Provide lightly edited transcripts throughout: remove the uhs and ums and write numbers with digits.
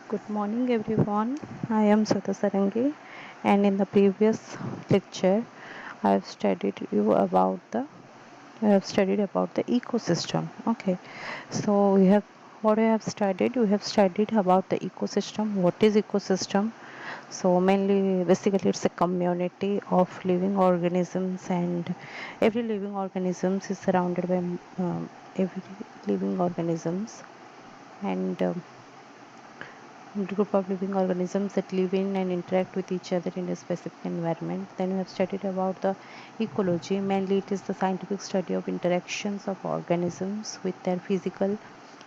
Good morning everyone. I am Sudha Sarangi, and in the previous lecture I have studied about the ecosystem. Okay. So we have studied? We have studied about the ecosystem. What is ecosystem? So mainly basically it's a community of living organisms, and every living organisms is surrounded by every living organisms, and group of living organisms that live in and interact with each other in a specific environment. Then we have studied about the ecology. Mainly it is the scientific study of interactions of organisms with their physical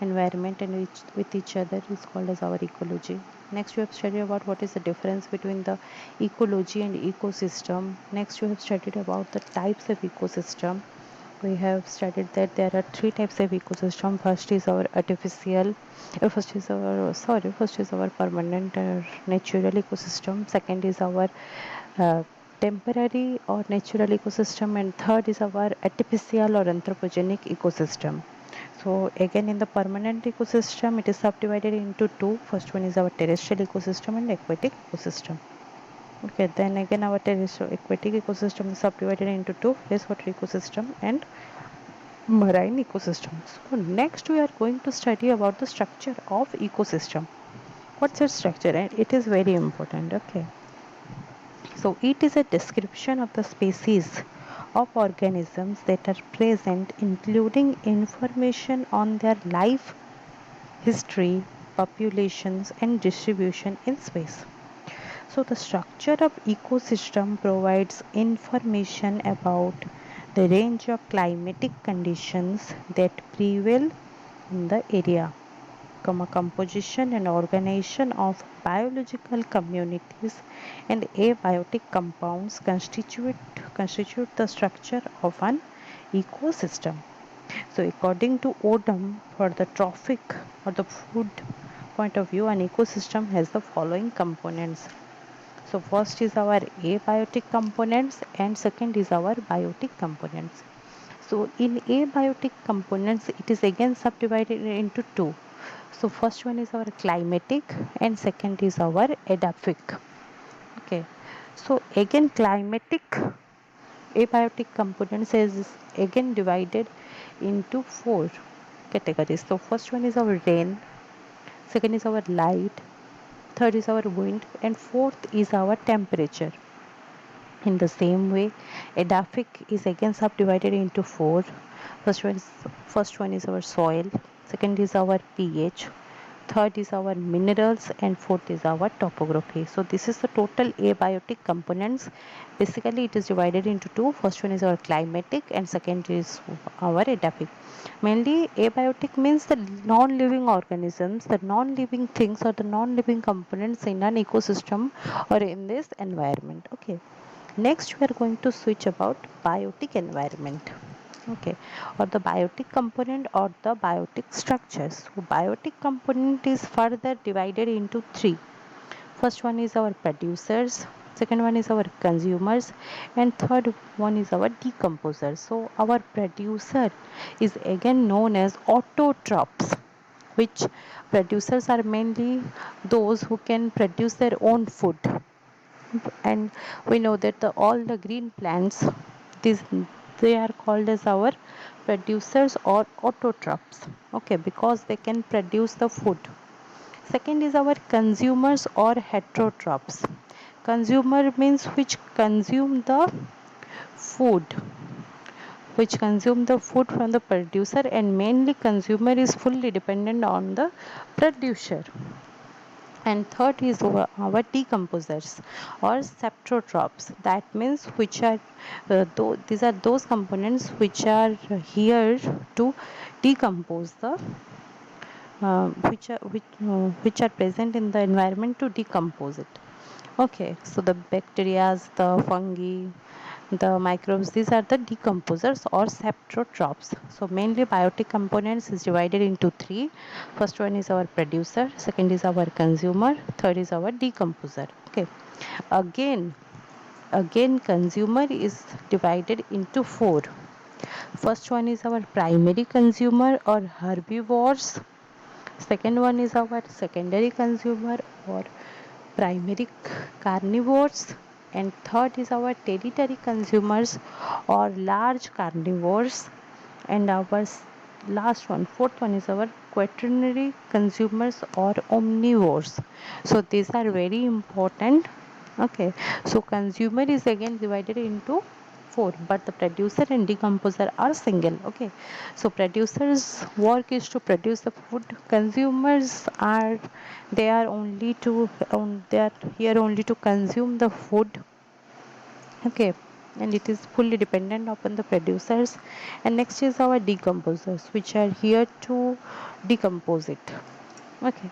environment and with each other is called as our ecology. Next we have studied about what is the difference between the ecology and ecosystem. Next we have studied about the types of ecosystem. We have studied that there are three types of ecosystem. First is our permanent or natural ecosystem. Second is our uh, temporary or natural ecosystem, and third is our artificial or anthropogenic ecosystem. So again, in the permanent ecosystem, it is subdivided into two. First one is our terrestrial ecosystem and aquatic ecosystem. Okay, then again our terrestrial aquatic ecosystem is subdivided into two: freshwater ecosystem and marine ecosystems. So next we are going to study about the structure of ecosystem. What's its structure? And it is very important. Okay. So it is a description of the species of organisms that are present, including information on their life history, populations, and distribution in space. So the structure of ecosystem provides information about the range of climatic conditions that prevail in the area, composition and organization of biological communities and abiotic compounds constitute the structure of an ecosystem. So according to Odum, for the trophic or the food point of view, an ecosystem has the following components. So first is our abiotic components and second is our biotic components. So in abiotic components, it is again subdivided into two. So first one is our climatic and second is our edaphic. Okay. So again climatic abiotic components is again divided into four categories. So first one is our rain, second is our light, third is our wind, and fourth is our temperature. In the same way, edaphic is again subdivided into four. First one is our soil, second is our pH, third is our minerals, and fourth is our topography. So this is the total abiotic components. Basically, it is divided into two. First one is our climatic, and second is our edaphic. Mainly, abiotic means the non-living organisms, the non-living things, or the non-living components in an ecosystem or in this environment. Okay. Next, we are going to switch about biotic environment. Okay, or the biotic component or the biotic structures. So, biotic component is further divided into three. First one is our producers, second one is our consumers, and third one is our decomposers. So, our producer is again known as autotrophs, which producers are mainly those who can produce their own food, and we know that all the green plants, these they are called as our producers or autotrophs. Okay, because they can produce the food. Second is our consumers or heterotrophs. Consumer means food which consume the food from the producer, and mainly consumer is fully dependent on the producer. And third is our decomposers or septrotrophs. That means which are these are those components which are here to decompose the which are present in the environment to decompose it. Okay, so the bacteria, the fungi, the microbes, these are the decomposers or septrotrophs. So mainly biotic components is divided into three. First one is our producer, second is our consumer, third is our decomposer. Okay. Again, again consumer is divided into four. First one is our primary consumer or herbivores. Second one is our secondary consumer or primary carnivores, and third is our tertiary consumers or large carnivores, and our last one, fourth one is our quaternary consumers or omnivores. So these are very important. Okay, so consumer is again divided into four, but the producer and decomposer are single. Okay, so producers work is to produce the food. Consumers are, they are only to they are here only to consume the food. Okay, and it is fully dependent upon the producers. And next is our decomposers, which are here to decompose it. Okay,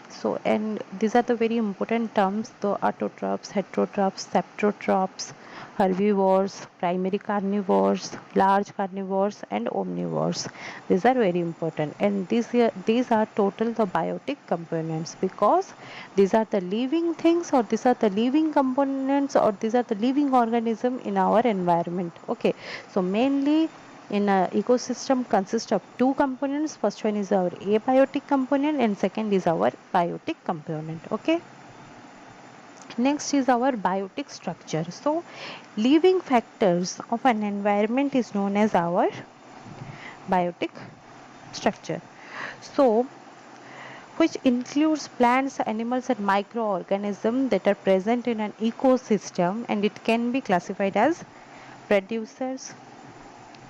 so, and these are the very important terms: the autotrophs, heterotrophs, saprotrophs, herbivores, primary carnivores, large carnivores, and omnivores. These are very important, and these are total the biotic components, because these are the living things, or these are the living components, or these are the living organism in our environment. Okay, so mainly in a ecosystem consists of two components. First one is our abiotic component, and second is our biotic component. Okay, next is our biotic structure. So living factors of an environment is known as our biotic structure. So which includes plants, animals, and microorganisms that are present in an ecosystem, and it can be classified as producers,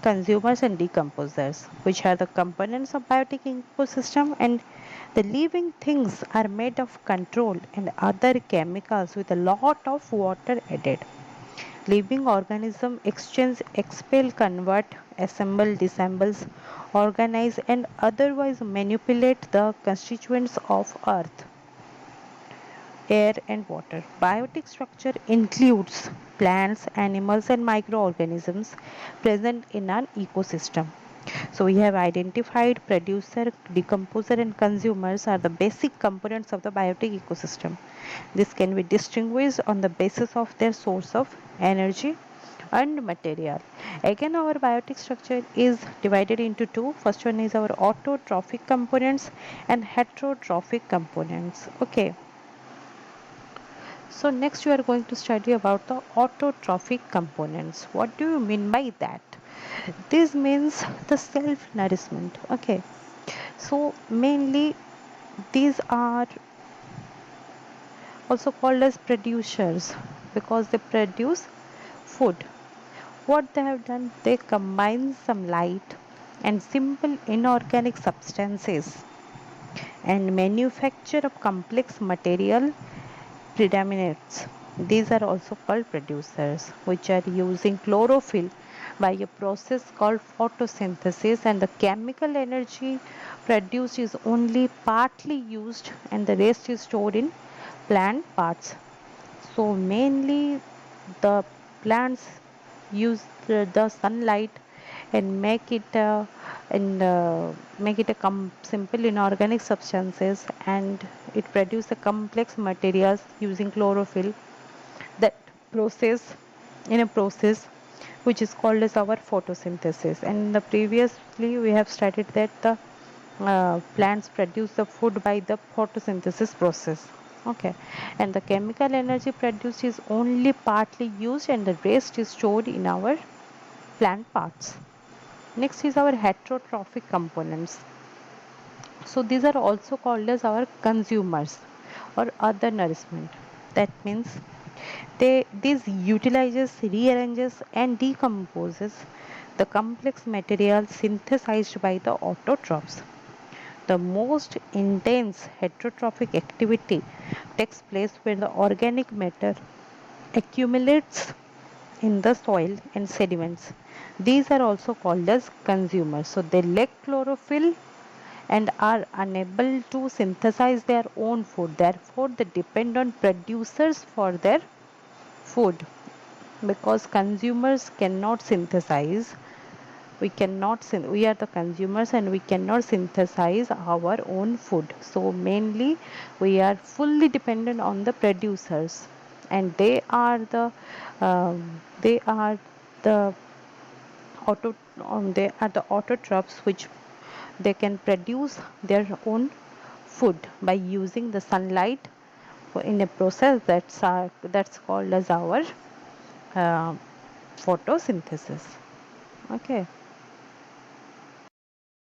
consumers, and decomposers, which are the components of biotic ecosystem. And the living things are made of control and other chemicals with a lot of water added. Living organisms exchange, expel, convert, assemble, disassembles, organize, and otherwise manipulate the constituents of earth, air, and water. Biotic structure includes plants, animals, and microorganisms present in an ecosystem. So we have identified producer, decomposer, and consumers are the basic components of the biotic ecosystem. This can be distinguished on the basis of their source of energy and material. Again, our biotic structure is divided into two. First one is our autotrophic components and heterotrophic components. Okay. So next we are going to study about the autotrophic components. What do you mean by that? This means the self nourishment. Okay. So mainly these are also called as producers because they produce food. What they have done, they combine some light and simple inorganic substances and manufacture of complex material predominates. These are also called producers, which are using chlorophyll by a process called photosynthesis, and the chemical energy produced is only partly used and the rest is stored in plant parts. So mainly the plants use the sunlight and make it a simple inorganic substances, and it produce a complex materials using chlorophyll, that process in a process which is called as our photosynthesis. And the previously we have studied that the plants produce the food by the photosynthesis process. Okay, and the chemical energy produced is only partly used and the rest is stored in our plant parts. Next is our heterotrophic components. So these are also called as our consumers or other nourishment. That means this utilizes, rearranges, and decomposes the complex material synthesized by the autotrophs. The most intense heterotrophic activity takes place when the organic matter accumulates in the soil and sediments. These are also called as consumers. So they lack chlorophyll and are unable to synthesize their own food. Therefore, they depend on producers for their food, because consumers cannot synthesize. We are the consumers and we cannot synthesize our own food. So mainly we are fully dependent on the producers, and they are the they are the autotrophs which they can produce their own food by using the sunlight in a process that's called as our uh, photosynthesis. Okay.